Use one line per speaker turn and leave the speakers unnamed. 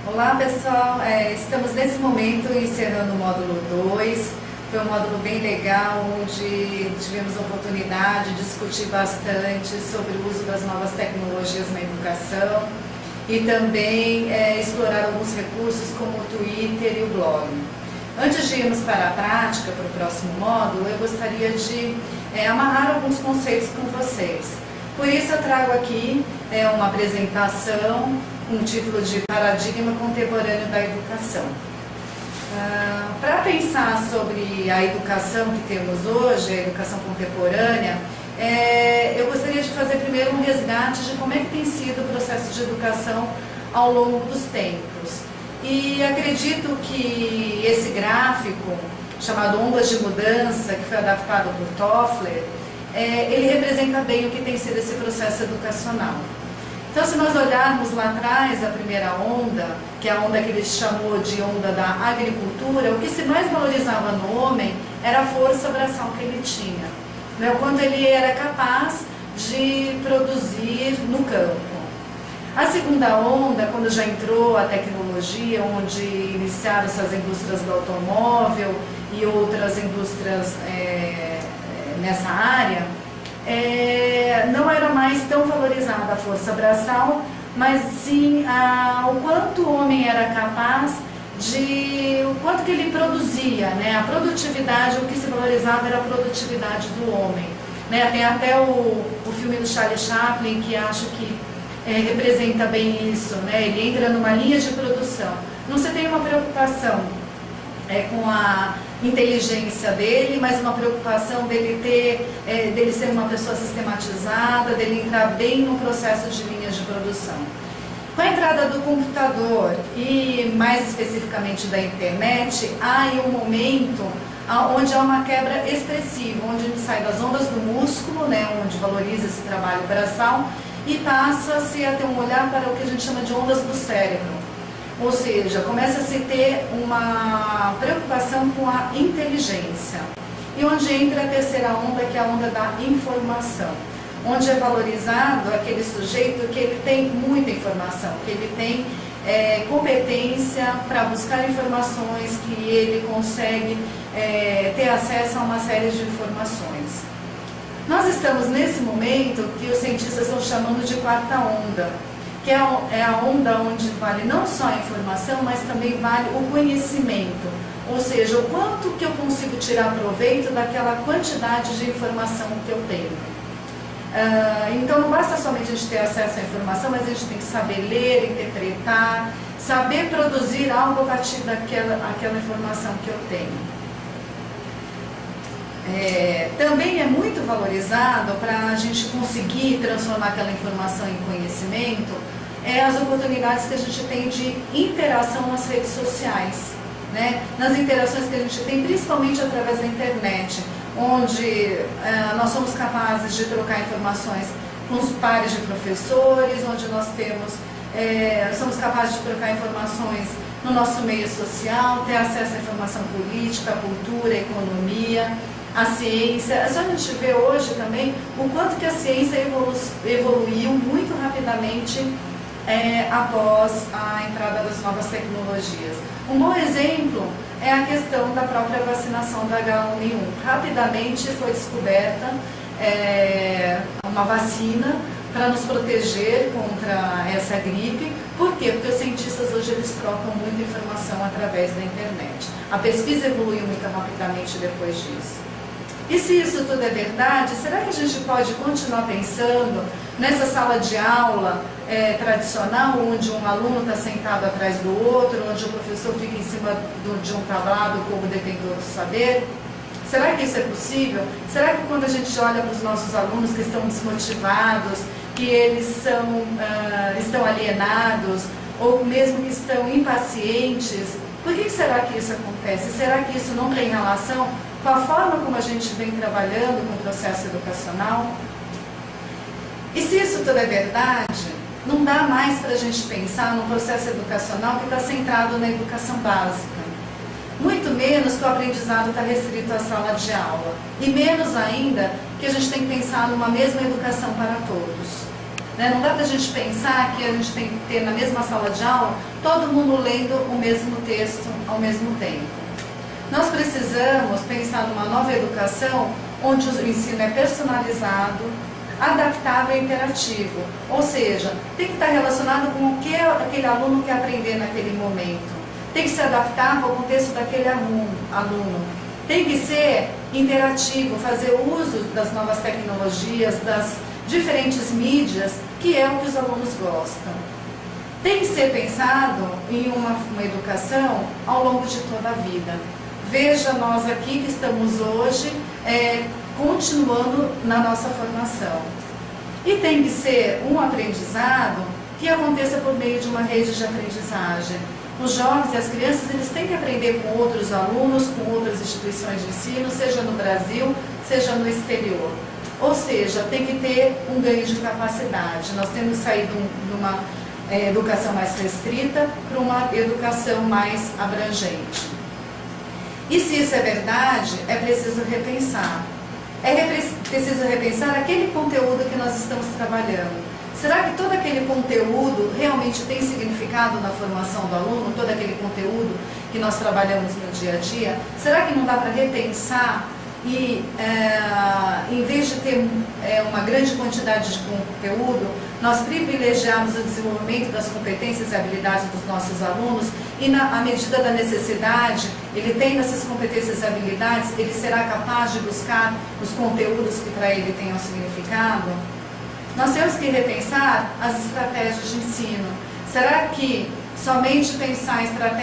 Olá pessoal, estamos nesse momento encerrando o módulo 2. Foi um módulo bem legal, onde tivemos a oportunidade de discutir bastante sobre o uso das novas tecnologias na educação e também explorar alguns recursos como o Twitter e o blog. Antes de irmos para a prática, para o próximo módulo, eu gostaria de amarrar alguns conceitos com vocês. Por isso eu trago aqui uma apresentação, um título de Paradigma Contemporâneo da Educação. Para pensar sobre a educação que temos hoje, a educação contemporânea, eu gostaria de fazer primeiro um resgate de como é que tem sido o processo de educação ao longo dos tempos. E acredito que esse gráfico, chamado Ondas de Mudança, que foi adaptado por Toffler, ele representa bem o que tem sido esse processo educacional. Então, se nós olharmos lá atrás a primeira onda, que é a onda que ele chamou de onda da agricultura, o que se mais valorizava no homem era a força braçal que ele tinha, né? O quanto ele era capaz de produzir no campo. A segunda onda, quando já entrou a tecnologia, onde iniciaram-se as indústrias do automóvel e outras indústrias nessa área, não era mais tão valorizada a força braçal, mas sim o quanto o homem era capaz o quanto que ele produzia, né? A produtividade, o que se valorizava era a produtividade do homem, né? Tem até o filme do Charlie Chaplin, que acho que representa bem isso, né? Ele entra numa linha de produção, não se tem uma preocupação com a inteligência dele, mas uma preocupação dele ser uma pessoa sistematizada, dele entrar bem no processo de linhas de produção. Com a entrada do computador e mais especificamente da internet, há aí um momento onde há uma quebra expressiva, onde a gente sai das ondas do músculo, né, onde valoriza esse trabalho braçal, e passa-se a ter um olhar para o que a gente chama de ondas do cérebro. Ou seja, começa a se ter uma preocupação com a inteligência. E onde entra a terceira onda, que é a onda da informação. Onde é valorizado aquele sujeito que ele tem muita informação, que ele tem competência para buscar informações, que ele consegue ter acesso a uma série de informações. Nós estamos nesse momento que os cientistas estão chamando de quarta onda, que é a onda onde vale não só a informação, mas também vale o conhecimento, ou seja, o quanto que eu consigo tirar proveito daquela quantidade de informação que eu tenho. Então não basta somente a gente ter acesso à informação, mas a gente tem que saber ler, interpretar, saber produzir algo a partir daquela informação que eu tenho. Também é muito valorizado para a gente conseguir transformar aquela informação em conhecimento, as oportunidades que a gente tem de interação nas redes sociais, né? Nas interações que a gente tem, principalmente através da internet, onde nós somos capazes de trocar informações com os pares de professores, onde nós somos capazes de trocar informações no nosso meio social, ter acesso à informação política, cultura, economia, a ciência. É só a gente ver hoje também o quanto que a ciência evoluiu muito rapidamente após a entrada das novas tecnologias. Um bom exemplo é a questão da própria vacinação da H1N1. Rapidamente foi descoberta uma vacina para nos proteger contra essa gripe. Por quê? Porque os cientistas hoje eles trocam muita informação através da internet. A pesquisa evoluiu muito rapidamente depois disso. E se isso tudo é verdade, será que a gente pode continuar pensando nessa sala de aula tradicional, onde um aluno está sentado atrás do outro, onde o professor fica em cima de um tablado como detentor do saber? Será que isso é possível? Será que quando a gente olha para os nossos alunos que estão desmotivados, que eles estão alienados, ou mesmo que estão impacientes, por que será que isso acontece? Será que isso não tem relação com a forma como a gente vem trabalhando com o processo educacional? E se isso tudo é verdade, não dá mais para a gente pensar num processo educacional que está centrado na educação básica. Muito menos que o aprendizado está restrito à sala de aula. E menos ainda que a gente tem que pensar numa mesma educação para todos. né? Não dá para a gente pensar que a gente tem que ter na mesma sala de aula todo mundo lendo o mesmo texto ao mesmo tempo. Nós precisamos pensar numa nova educação onde o ensino é personalizado, adaptável e interativo, ou seja, tem que estar relacionado com o que aquele aluno quer aprender naquele momento, tem que se adaptar ao contexto daquele aluno, tem que ser interativo, fazer uso das novas tecnologias, das diferentes mídias, que é o que os alunos gostam. Tem que ser pensado em uma educação ao longo de toda a vida. Veja nós aqui que estamos hoje continuando na nossa formação. E tem que ser um aprendizado que aconteça por meio de uma rede de aprendizagem. Os jovens e as crianças, eles têm que aprender com outros alunos, com outras instituições de ensino, seja no Brasil, seja no exterior. Ou seja, tem que ter um ganho de capacidade. Nós temos saído de uma educação mais restrita para uma educação mais abrangente. E se isso é verdade, é preciso repensar. Preciso repensar aquele conteúdo que nós estamos trabalhando. Será que todo aquele conteúdo realmente tem significado na formação do aluno? Todo aquele conteúdo que nós trabalhamos no dia a dia? Será que não dá para repensar e, em vez de ter uma grande quantidade de conteúdo, nós privilegiarmos o desenvolvimento das competências e habilidades dos nossos alunos e, à medida da necessidade, ele tendo essas competências e habilidades, ele será capaz de buscar os conteúdos que para ele tenham significado? Nós temos que repensar as estratégias de ensino. Será que somente pensar em estratégias